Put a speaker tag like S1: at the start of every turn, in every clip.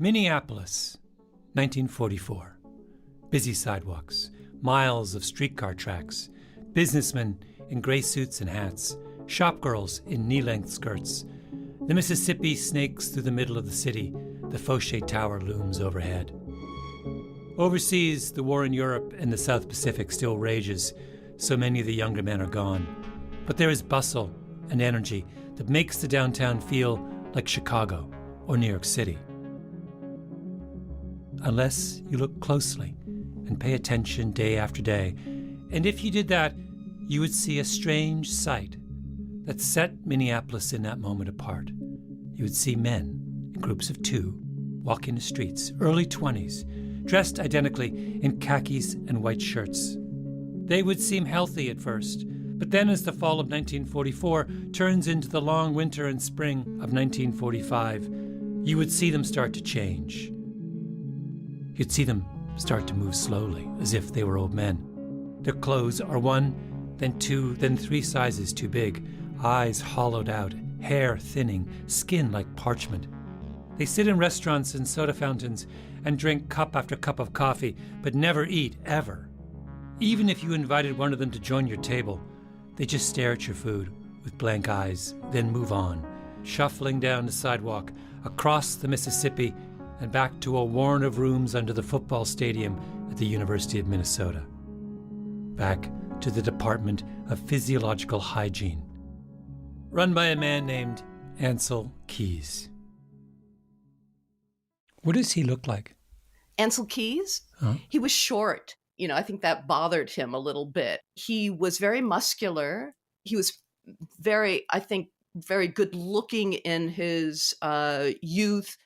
S1: Minneapolis, 1944. Busy sidewalks, miles of streetcar tracks, businessmen in gray suits and hats, shopgirls in knee-length skirts. The Mississippi snakes through the middle of the city. The Fauci Tower looms overhead. Overseas, the war in Europe and the South Pacific still rages. So many of the younger men are gone. But there is bustle and energy that makes the downtown feel like Chicago or New York City. Unless you look closely and pay attention day after day. And if you did that, you would see a strange sight that set Minneapolis in that moment apart. You would see men in groups of two walking the streets, early 20s, dressed identically in khakis and white shirts. They would seem healthy at first, but then as the fall of 1944 turns into the long winter and spring of 1945, you would see them start to change. You'd see them start to move slowly, as if they were old men. Their clothes are one, then two, then three sizes too big, eyes hollowed out, hair thinning, skin like parchment. They sit in restaurants and soda fountains and drink cup after cup of coffee, but never eat, ever. Even if you invited one of them to join your table, they just stare at your food with blank eyes, then move on, shuffling down the sidewalk, across the Mississippi, and back to a warren of rooms under the football stadium at the University of Minnesota. Back to the Department of Physiological Hygiene, run by a man named Ancel Keys. What does he look like?
S2: Ancel Keys?
S1: Huh?
S2: He was short. I think that bothered him a little bit. He was very muscular. He was very good looking in his youth.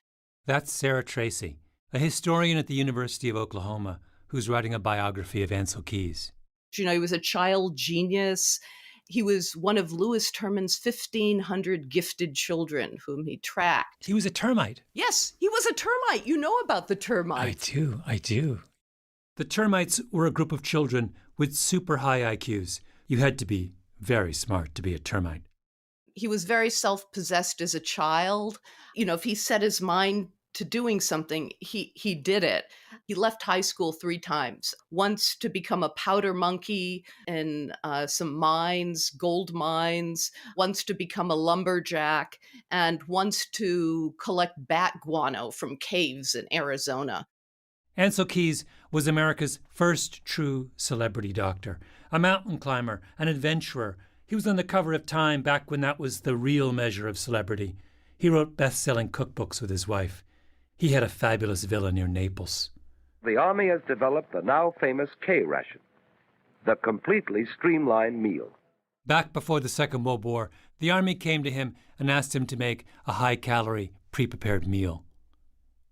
S1: That's Sarah Tracy, a historian at the University of Oklahoma who's writing a biography of Ancel Keys.
S2: He was a child genius. He was one of Lewis Terman's 1,500 gifted children whom he tracked.
S1: He was a termite.
S2: Yes, he was a termite. You know about the termites.
S1: I do. The termites were a group of children with super high IQs. You had to be very smart to be a termite.
S2: He was very self-possessed as a child. If he set his mind to doing something, he did it. He left high school 3 times, once to become a powder monkey in some mines, gold mines, once to become a lumberjack, and once to collect bat guano from caves in Arizona.
S1: Ancel Keys was America's first true celebrity doctor, a mountain climber, an adventurer. He was on the cover of Time back when that was the real measure of celebrity. He wrote best-selling cookbooks with his wife. He had a fabulous villa near Naples.
S3: The Army has developed the now famous K ration, the completely streamlined meal.
S1: Back before the Second World War, the Army came to him and asked him to make a high-calorie, pre-prepared meal.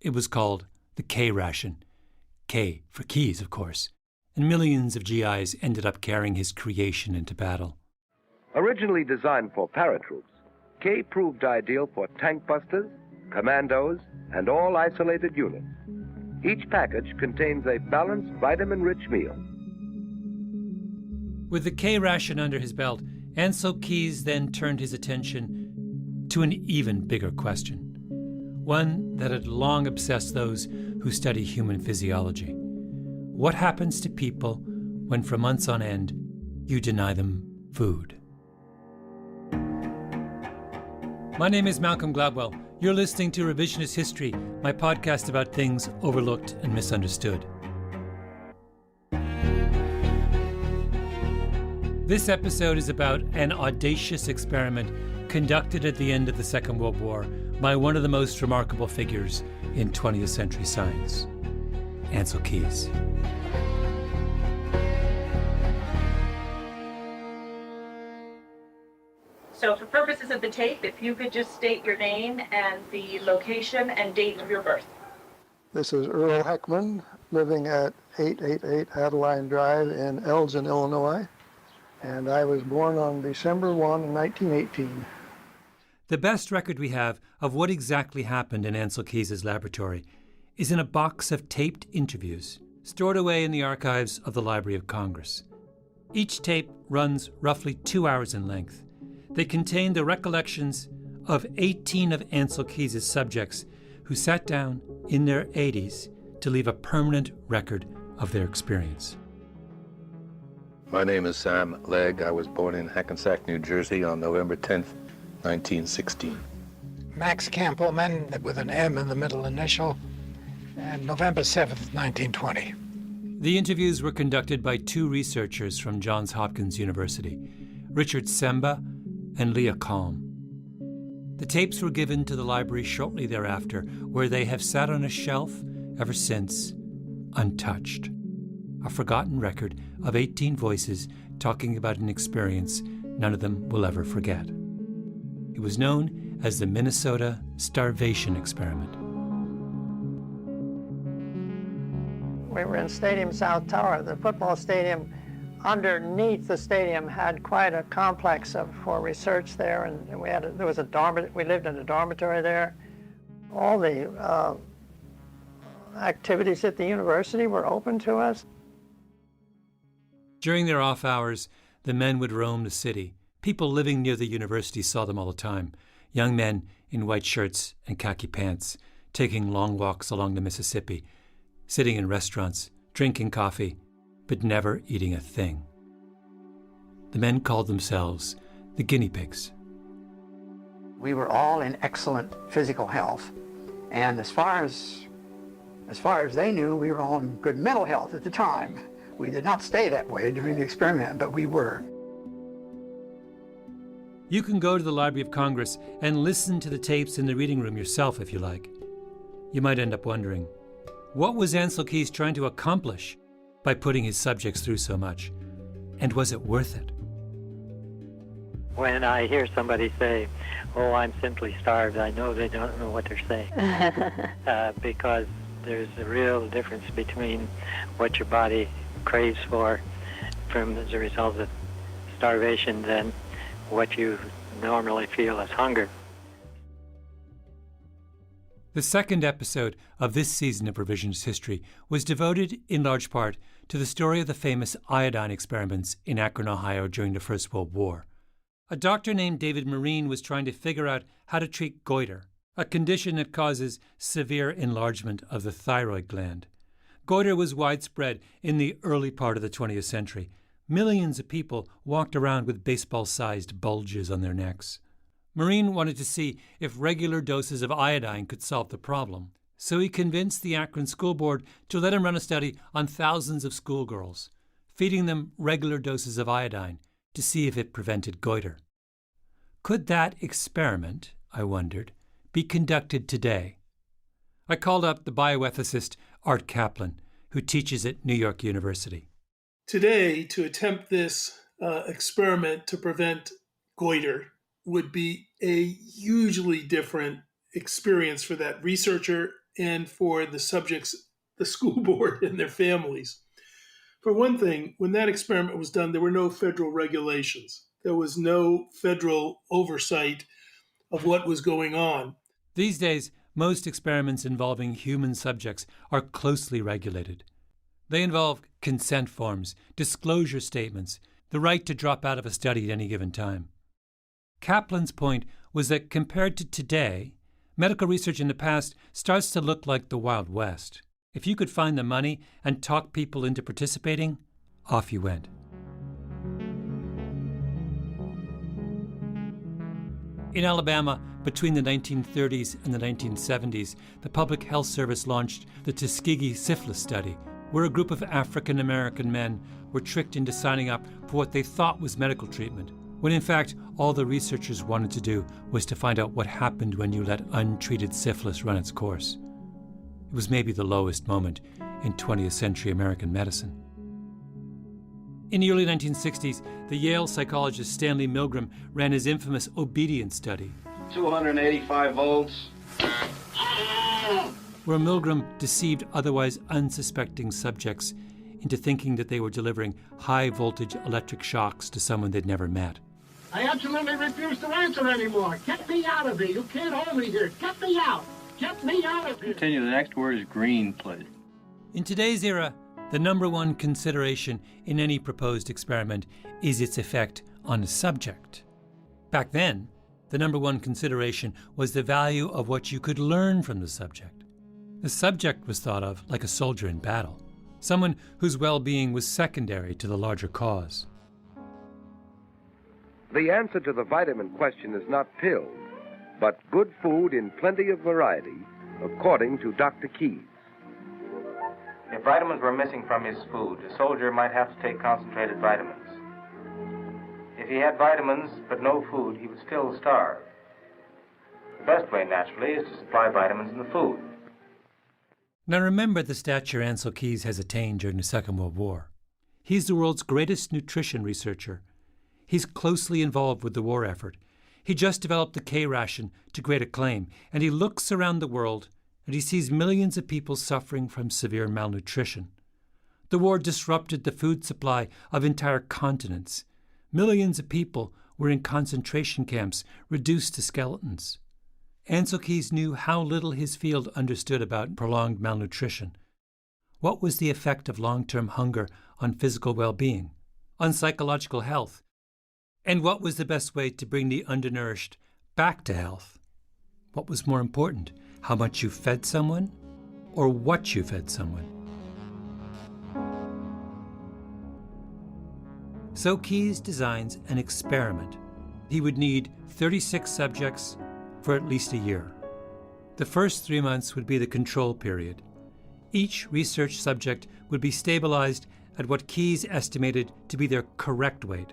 S1: It was called the K ration. K for Keys, of course. And millions of GIs ended up carrying his creation into battle.
S3: Originally designed for paratroops, K proved ideal for tank busters, commandos, and all isolated units. Each package contains a balanced, vitamin-rich meal.
S1: With the K ration under his belt, Ancel Keys then turned his attention to an even bigger question, one that had long obsessed those who study human physiology. What happens to people when for months on end you deny them food? My name is Malcolm Gladwell. You're listening to Revisionist History, my podcast about things overlooked and misunderstood. This episode is about an audacious experiment conducted at the end of the Second World War by one of the most remarkable figures in 20th century science, Ancel Keys.
S4: So for purposes of the tape, if you could just state your name and the location and date of your birth.
S5: This is Earl Heckman, living at 888 Adeline Drive in Elgin, Illinois. And I was born on December 1, 1918.
S1: The best record we have of what exactly happened in Ancel Keys' laboratory is in a box of taped interviews stored away in the archives of the Library of Congress. Each tape runs roughly 2 hours in length. They contain the recollections of 18 of Ancel Keys' subjects who sat down in their 80s to leave a permanent record of their experience.
S6: My name is Sam Legg. I was born in Hackensack, New Jersey on November 10th, 1916.
S7: Max Campbellman, with an M in the middle initial, and November 7th, 1920.
S1: The interviews were conducted by two researchers from Johns Hopkins University, Richard Semba and Leah Kalm. The tapes were given to the library shortly thereafter, where they have sat on a shelf ever since, untouched. A forgotten record of 18 voices talking about an experience none of them will ever forget. It was known as the Minnesota Starvation Experiment.
S5: We were in Stadium South Tower. The football stadium, underneath the stadium, had quite a complex for research there, and there was a dormitory. We lived in a dormitory there. All the activities at the university were open to us.
S1: During their off hours, the men would roam the city. People living near the university saw them all the time. Young men in white shirts and khaki pants, taking long walks along the Mississippi, sitting in restaurants, drinking coffee, but never eating a thing. The men called themselves the guinea pigs.
S8: We were all in excellent physical health, and as far as they knew, we were all in good mental health at the time. We did not stay that way during the experiment, but we were.
S1: You can go to the Library of Congress and listen to the tapes in the reading room yourself if you like. You might end up wondering, what was Ansel Keys trying to accomplish by putting his subjects through so much? And was it worth it?
S9: When I hear somebody say, "Oh, I'm simply starved," I know they don't know what they're saying. Because there's a real difference between what your body craves for as a result of starvation than what you normally feel as hunger.
S1: The second episode of this season of Revisionist History was devoted in large part to the story of the famous iodine experiments in Akron, Ohio during the First World War. A doctor named David Marine was trying to figure out how to treat goiter, a condition that causes severe enlargement of the thyroid gland. Goiter was widespread in the early part of the 20th century. Millions of people walked around with baseball-sized bulges on their necks. Marine wanted to see if regular doses of iodine could solve the problem, so he convinced the Akron School Board to let him run a study on thousands of schoolgirls, feeding them regular doses of iodine to see if it prevented goiter. Could that experiment, I wondered, be conducted today? I called up the bioethicist Art Kaplan, who teaches at New York University.
S10: Today, to attempt this experiment to prevent goiter would be a hugely different experience for that researcher and for the subjects, the school board and their families. For one thing, when that experiment was done, there were no federal regulations. There was no federal oversight of what was going on.
S1: These days, most experiments involving human subjects are closely regulated. They involve consent forms, disclosure statements, the right to drop out of a study at any given time. Kaplan's point was that compared to today, medical research in the past starts to look like the Wild West. If you could find the money and talk people into participating, off you went. In Alabama, between the 1930s and the 1970s, the Public Health Service launched the Tuskegee Syphilis Study, where a group of African American men were tricked into signing up for what they thought was medical treatment, when in fact all the researchers wanted to do was to find out what happened when you let untreated syphilis run its course. It was maybe the lowest moment in 20th century American medicine. In the early 1960s, the Yale psychologist Stanley Milgram ran his infamous obedience study,
S11: 285 volts,
S1: where Milgram deceived otherwise unsuspecting subjects into thinking that they were delivering high-voltage electric shocks to someone they'd never met.
S12: I absolutely refuse to answer anymore. Get me out of here. You can't hold me here. Get me out. Get me out of here.
S11: Continue. The next word is green, please.
S1: In today's era, the number one consideration in any proposed experiment is its effect on the subject. Back then, The number one consideration was the value of what you could learn from the subject. The subject was thought of like a soldier in battle, someone whose well-being was secondary to the larger cause.
S3: The answer to the vitamin question is not pills, but good food in plenty of variety, according to Dr. Keyes.
S13: If vitamins were missing from his food, a soldier might have to take concentrated vitamins. If he had vitamins but no food, he would still starve. The best way, naturally, is to supply vitamins in the food.
S1: Now remember the stature Ancel Keys has attained during the Second World War. He's the world's greatest nutrition researcher. He's closely involved with the war effort. He just developed the K ration to great acclaim, and he looks around the world and he sees millions of people suffering from severe malnutrition. The war disrupted the food supply of entire continents. Millions of people were in concentration camps, reduced to skeletons. Ancel Keys knew how little his field understood about prolonged malnutrition. What was the effect of long-term hunger on physical well-being, on psychological health? And what was the best way to bring the undernourished back to health? What was more important, how much you fed someone or what you fed someone? So Keys designs an experiment. He would need 36 subjects for at least a year. The first 3 months would be the control period. Each research subject would be stabilized at what Keys estimated to be their correct weight.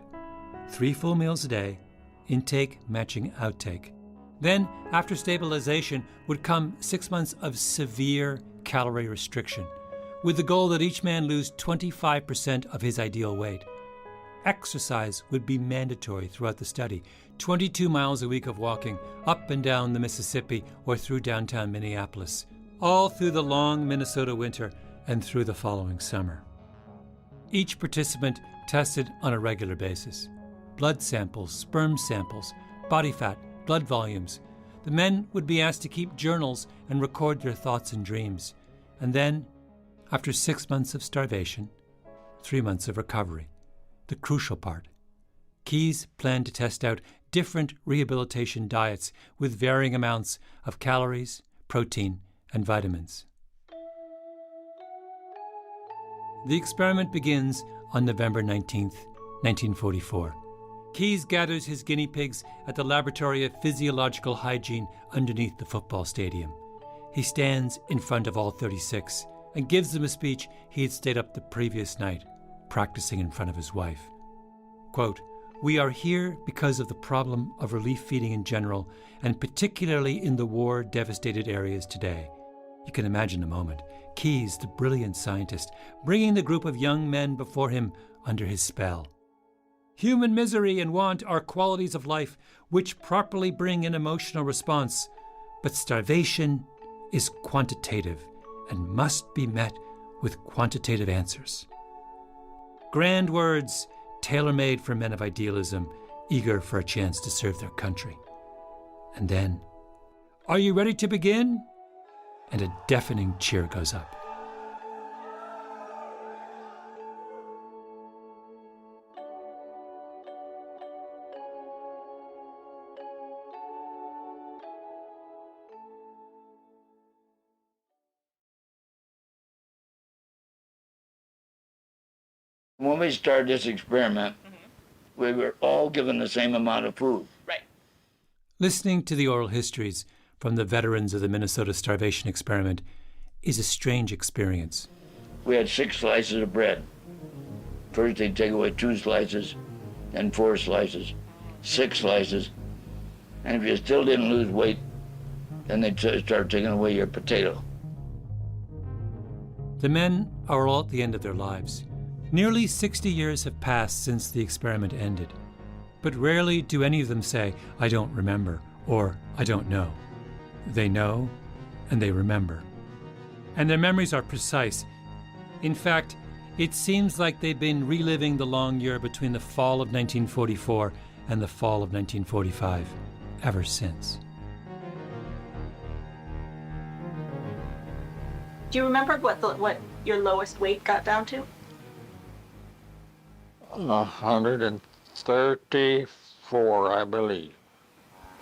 S1: 3 full meals a day, intake matching outtake. Then, after stabilization, would come 6 months of severe calorie restriction, with the goal that each man lose 25% of his ideal weight. Exercise would be mandatory throughout the study, 22 miles a week of walking up and down the Mississippi or through downtown Minneapolis, all through the long Minnesota winter and through the following summer. Each participant tested on a regular basis. Blood samples, sperm samples, body fat, blood volumes. The men would be asked to keep journals and record their thoughts and dreams. And then, after 6 months of starvation, 3 months of recovery. The crucial part. Keys planned to test out different rehabilitation diets with varying amounts of calories, protein, and vitamins. The experiment begins on November 19th, 1944. Keys gathers his guinea pigs at the laboratory of Physiological Hygiene underneath the football stadium. He stands in front of all 36 and gives them a speech he had stayed up the previous night, practicing in front of his wife. Quote, "We are here because of the problem of relief feeding in general, and particularly in the war-devastated areas today." You can imagine the moment. Keys, the brilliant scientist, bringing the group of young men before him under his spell. Human misery and want are qualities of life which properly bring an emotional response, but starvation is quantitative and must be met with quantitative answers. Grand words, tailor-made for men of idealism, eager for a chance to serve their country. And then, "Are you ready to begin?" And a deafening cheer goes up.
S14: When we started this experiment, we were all given the same amount of food.
S4: Right.
S1: Listening to the oral histories from the veterans of the Minnesota starvation experiment is a strange experience.
S14: We had 6 slices of bread. First they'd take away 2 slices, then 4 slices, 6 slices, and if you still didn't lose weight, then they'd start taking away your potato.
S1: The men are all at the end of their lives. Nearly 60 years have passed since the experiment ended, but rarely do any of them say, "I don't remember," or "I don't know." They know, and they remember. And their memories are precise. In fact, it seems like they've been reliving the long year between the fall of 1944 and the fall of 1945, ever since.
S4: Do you remember what your lowest weight got down to?
S14: 134, I believe.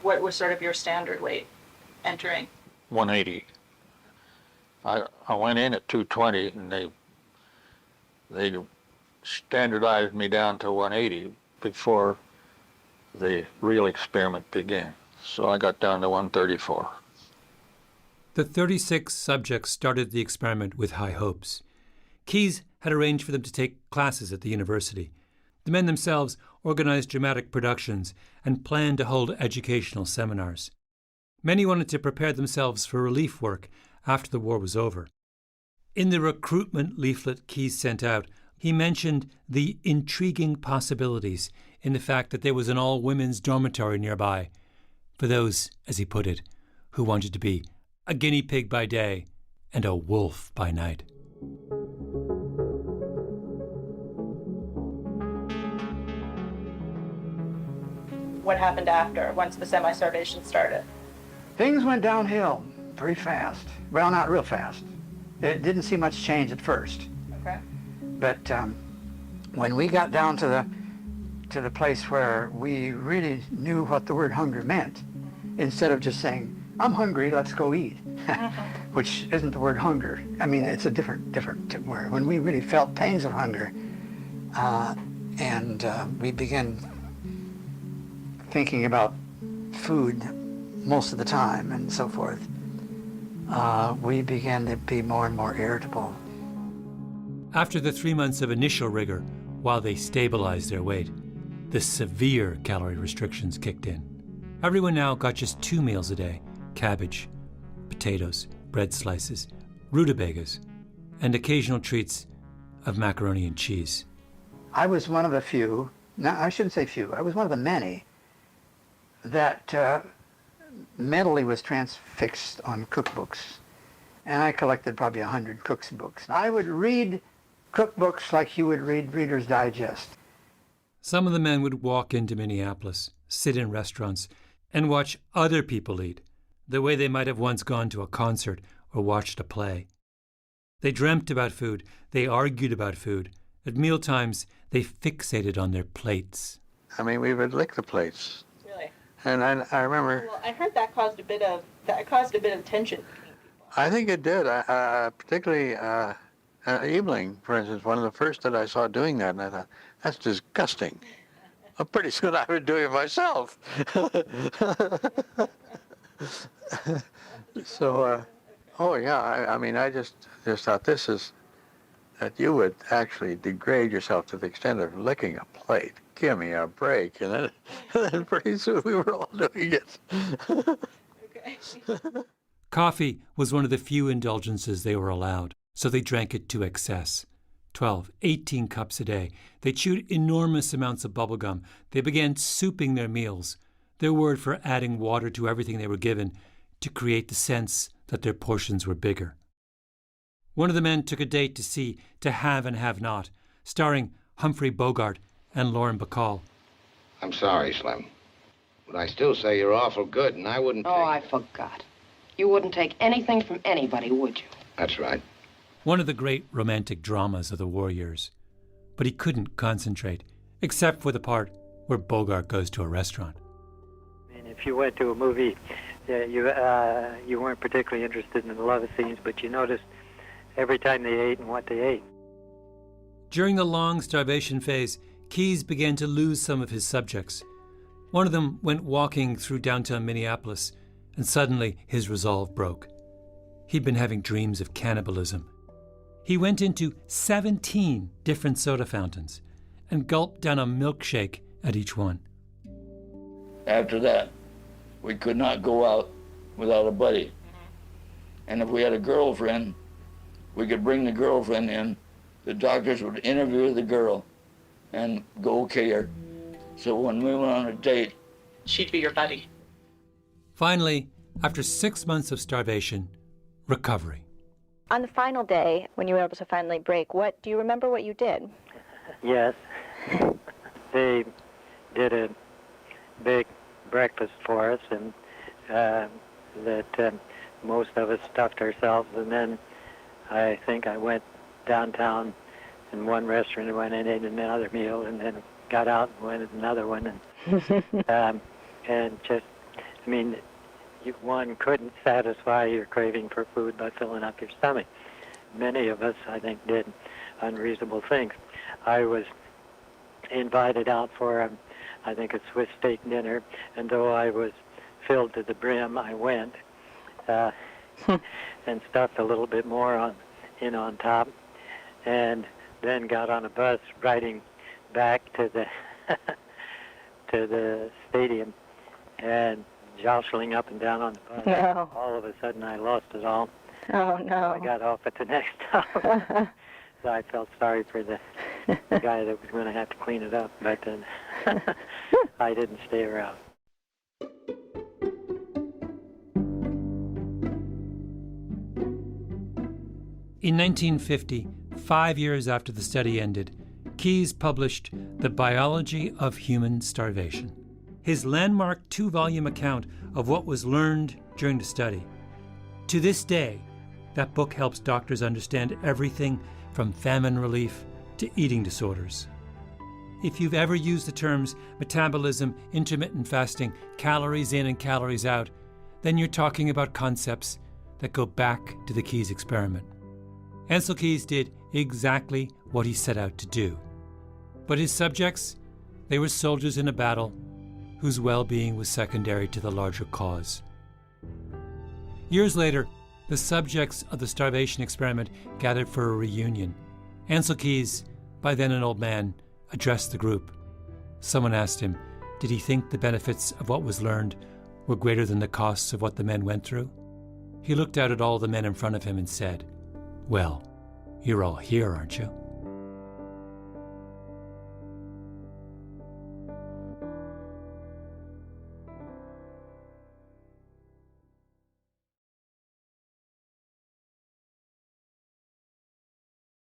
S4: What was sort of your standard weight entering?
S15: 180. I went in at 220, and they standardized me down to 180 before the real experiment began. So I got down to 134.
S1: The 36 subjects started the experiment with high hopes. Keyes had arranged for them to take classes at the university. The men themselves organized dramatic productions and planned to hold educational seminars. Many wanted to prepare themselves for relief work after the war was over. In the recruitment leaflet Keyes sent out, he mentioned the intriguing possibilities in the fact that there was an all-women's dormitory nearby for those, as he put it, who wanted to be a guinea pig by day and a wolf by night.
S4: What happened after, once the semi-starvation started?
S8: Things went downhill very fast. Well, not real fast. It didn't see much change at first.
S4: Okay.
S8: But when we got down to the place where we really knew what the word hunger meant, instead of just saying, "I'm hungry, let's go eat," which isn't the word hunger. I mean, it's a different word. When we really felt pains of hunger, and we began thinking about food most of the time and so forth, we began to be more and more irritable.
S1: After the 3 months of initial rigor, while they stabilized their weight, the severe calorie restrictions kicked in. Everyone now got just 2 meals a day: cabbage, potatoes, bread slices, rutabagas, and occasional treats of macaroni and cheese.
S8: I was one of the few, no, I shouldn't say few, I was one of the many that mentally was transfixed on cookbooks. And I collected probably 100 cook's books. I would read cookbooks like you would read Reader's Digest.
S1: Some of the men would walk into Minneapolis, sit in restaurants, and watch other people eat, the way they might have once gone to a concert or watched a play. They dreamt about food, they argued about food. At mealtimes, they fixated on their plates.
S15: I mean, we would lick the plates.
S4: Really?
S15: And I remember...
S4: Well, I heard that caused a bit of tension.
S15: I think it did, particularly Eveling, for instance, one of the first that I saw doing that, and I thought, that's disgusting. Well, pretty soon I would do it myself. So, oh yeah, I mean, I just thought that you would actually degrade yourself to the extent of licking a plate. Give me a break. And then pretty soon we were all doing it.
S4: Okay.
S1: Coffee was one of the few indulgences they were allowed, so they drank it to excess. 12, 18 cups a day. They chewed enormous amounts of bubble gum. They began souping their meals, their word for adding water to everything they were given to create the sense that their portions were bigger. One of the men took a date to see To Have and Have Not, starring Humphrey Bogart and Lauren Bacall.
S16: I'm sorry, Slim, but I still say you're awful good, and I wouldn't
S17: Oh, I forgot. You wouldn't take anything from anybody, would you?
S16: That's right.
S1: One of the great romantic dramas of the war years. But he couldn't concentrate, except for the part where Bogart goes to a restaurant.
S9: And if you went to a movie, you weren't particularly interested in the love scenes, but you noticed every time they ate and what they ate.
S1: During the long starvation phase, Keyes began to lose some of his subjects. One of them went walking through downtown Minneapolis, and suddenly his resolve broke. He'd been having dreams of cannibalism. He went into 17 different soda fountains and gulped down a milkshake at each one.
S14: After that, we could not go out without a buddy. And if we had a girlfriend, we could bring the girlfriend in. The doctors would interview the girl and go okay her. So when we went on a date,
S4: she'd be your buddy.
S1: Finally, after 6 months of starvation, recovery.
S18: On the final day, when you were able to finally break, do you remember what you did?
S9: Yes. They did a big breakfast for us, and that most of us stuffed ourselves, and then I think I went downtown in one restaurant and went and ate another meal, and then got out and went to another one, and and just I mean, one couldn't satisfy your craving for food by filling up your stomach. Many of us, I think, did unreasonable things. I was invited out for, I think, a Swiss steak dinner, and though I was filled to the brim, I went and stuffed a little bit more on top, and then got on a bus riding back to the to the stadium, and jostling up and down on the bus.
S18: No.
S9: All of a sudden, I lost it all.
S18: Oh, no.
S9: I got off at the next stop. So I felt sorry for the guy that was going to have to clean it up, but I didn't stay around.
S1: In 1950, 5 years after the study ended, Keyes published The Biology of Human Starvation, his landmark 2-volume account of what was learned during the study. To this day, that book helps doctors understand everything from famine relief to eating disorders. If you've ever used the terms metabolism, intermittent fasting, calories in and calories out, then you're talking about concepts that go back to the Keyes experiment. Ancel Keys did exactly what he set out to do. But his subjects, they were soldiers in a battle whose well-being was secondary to the larger cause. Years later, the subjects of the starvation experiment gathered for a reunion. Ancel Keys, by then an old man, addressed the group. Someone asked him, did he think the benefits of what was learned were greater than the costs of what the men went through? He looked out at all the men in front of him and said, "Well, you're all here, aren't you?"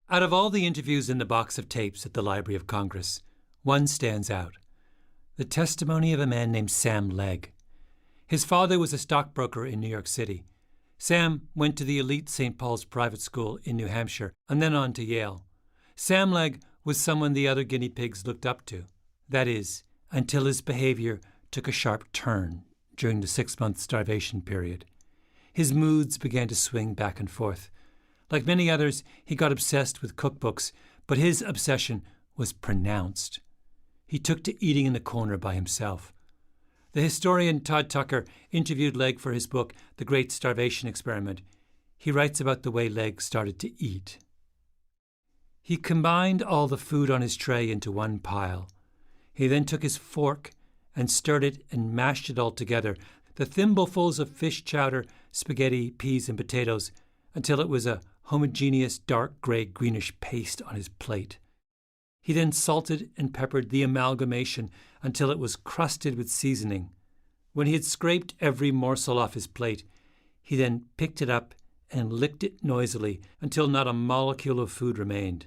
S1: Out of all the interviews in the box of tapes at the Library of Congress, one stands out. The testimony of a man named Sam Legg. His father was a stockbroker in New York City. Sam went to the elite St. Paul's private school in New Hampshire and then on to Yale. Sam Legg was someone the other guinea pigs looked up to. That is, until his behavior took a sharp turn during the 6-month starvation period. His moods began to swing back and forth. Like many others, he got obsessed with cookbooks, but his obsession was pronounced. He took to eating in the corner by himself. The historian Todd Tucker interviewed Legg for his book, The Great Starvation Experiment. He writes about the way Legg started to eat. He combined all the food on his tray into one pile. He then took his fork and stirred it and mashed it all together, the thimblefuls of fish chowder, spaghetti, peas, and potatoes, until it was a homogeneous dark gray greenish paste on his plate. He then salted and peppered the amalgamation until it was crusted with seasoning. When he had scraped every morsel off his plate, he then picked it up and licked it noisily until not a molecule of food remained.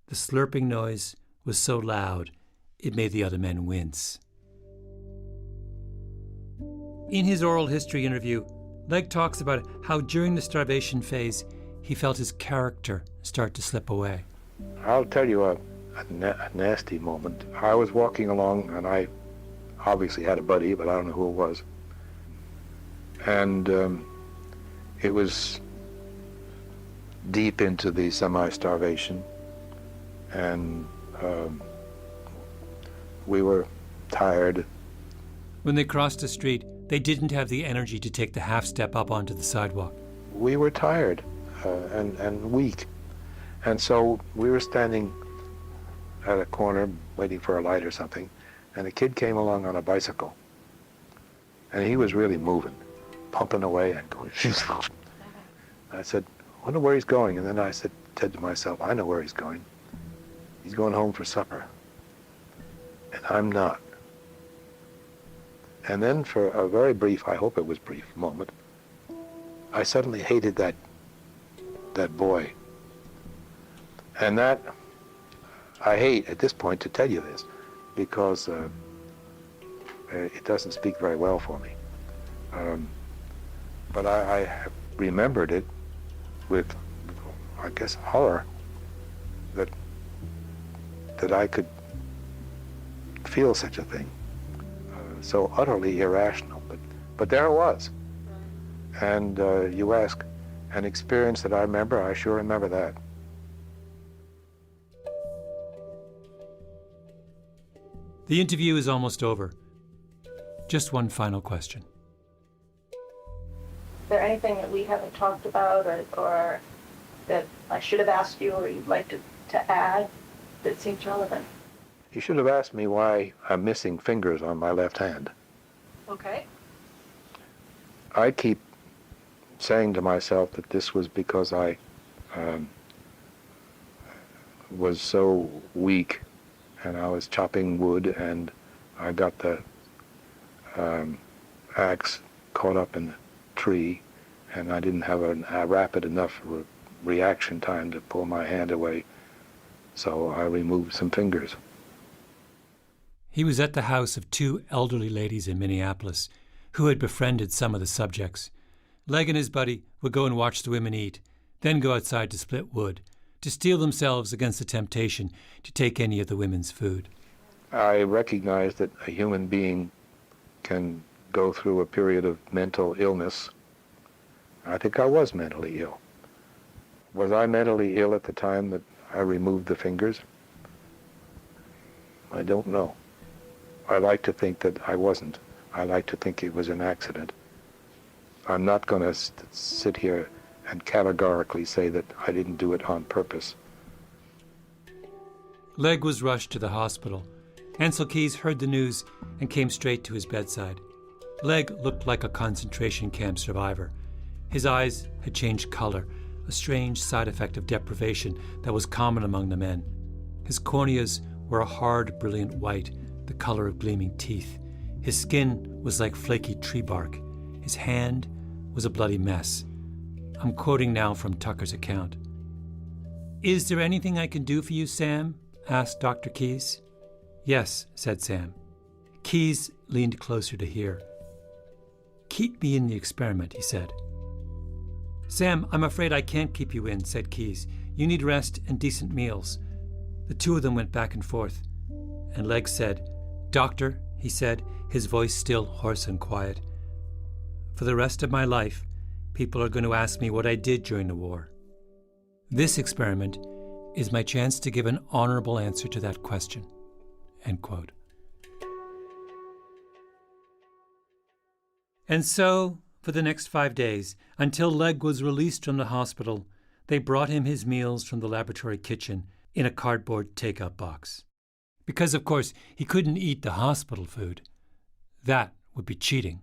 S1: The slurping noise was so loud it made the other men wince. In his oral history interview, Legg talks about how during the starvation phase, he felt his character start to slip away.
S6: I'll tell you a nasty moment. I was walking along, and I obviously had a buddy, but I don't know who it was. And it was deep into the semi-starvation, and we were tired.
S1: When they crossed the street, they didn't have the energy to take the half step up onto the sidewalk.
S6: We were tired and weak. And so we were standing at a corner waiting for a light or something, and a kid came along on a bicycle. And he was really moving, pumping away and going. I said, I wonder where he's going. And then I said to myself, I know where he's going. He's going home for supper. And I'm not. And then for a very brief, I hope it was brief, moment, I suddenly hated that boy. And that, I hate at this point to tell you this, because it doesn't speak very well for me. But I have remembered it with, I guess, horror, that I could feel such a thing. So utterly irrational, But there it was. And you ask, an experience that I remember, I sure remember that.
S1: The interview is almost over. Just one final question.
S18: Is there anything that we haven't talked about or that I should have asked you or you'd like to add that seems relevant?
S6: You should have asked me why I'm missing fingers on my left hand.
S18: Okay.
S6: I keep saying to myself that this was because I was so weak and I was chopping wood and I got the axe caught up in the tree and I didn't have a rapid enough reaction time to pull my hand away, so I removed some fingers.
S1: He was at the house of two elderly ladies in Minneapolis who had befriended some of the subjects. Leg and his buddy would go and watch the women eat, then go outside to split wood, to steel themselves against the temptation to take any of the women's food.
S6: I recognize that a human being can go through a period of mental illness. I think I was mentally ill. Was I mentally ill at the time that I removed the fingers? I don't know. I like to think that I wasn't. I like to think it was an accident. I'm not going to sit here and categorically say that I didn't do it on purpose.
S1: Leg was rushed to the hospital. Ansel Keys heard the news and came straight to his bedside. Leg looked like a concentration camp survivor. His eyes had changed color, a strange side effect of deprivation that was common among the men. His corneas were a hard, brilliant white, the color of gleaming teeth. His skin was like flaky tree bark. His hand was a bloody mess. I'm quoting now from Tucker's account. "Is there anything I can do for you, Sam?" asked Dr. Keys. "Yes," said Sam. Keys leaned closer to hear. "Keep me in the experiment," he said. "Sam, I'm afraid I can't keep you in," said Keys. "You need rest and decent meals." The two of them went back and forth. And Leg said, "Doctor," he said, his voice still hoarse and quiet, "for the rest of my life, people are going to ask me what I did during the war. This experiment is my chance to give an honorable answer to that question." End quote. And so, for the next 5 days, until Leg was released from the hospital, they brought him his meals from the laboratory kitchen in a cardboard take-up box. Because, of course, he couldn't eat the hospital food. That would be cheating.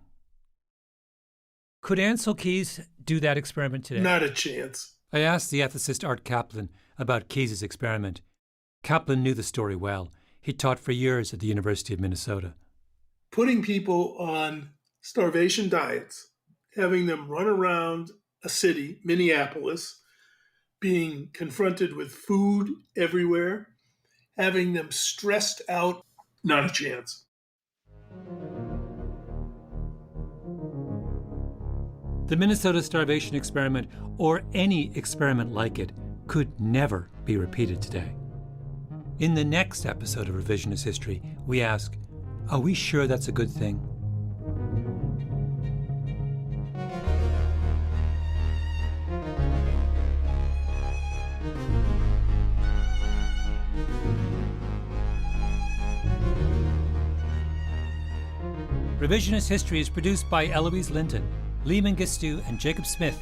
S1: Could Ansel Keys do that experiment today?
S10: Not a chance.
S1: I asked the ethicist Art Kaplan about Keys's experiment. Kaplan knew the story well. He taught for years at the University of Minnesota.
S10: Putting people on starvation diets, having them run around a city, Minneapolis, being confronted with food everywhere, having them stressed out, not a chance.
S1: The Minnesota starvation experiment, or any experiment like it, could never be repeated today. In the next episode of Revisionist History, we ask, are we sure that's a good thing? Revisionist History is produced by Eloise Linton, Lee Mengistu, and Jacob Smith,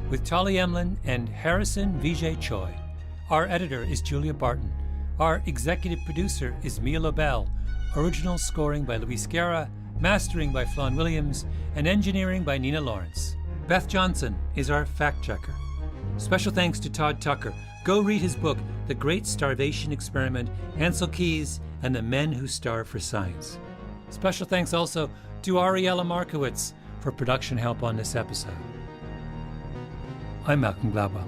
S1: with Tolly Emlin and Harrison Vijay Choi. Our editor is Julia Barton. Our executive producer is Mia Lobel. Original scoring by Luis Guerra, mastering by Flawn Williams, and engineering by Nina Lawrence. Beth Johnson is our fact-checker. Special thanks to Todd Tucker. Go read his book, The Great Starvation Experiment, Ansel Keys, and the Men Who Starve for Science. Special thanks also to Ariella Markowitz for production help on this episode. I'm Malcolm Gladwell.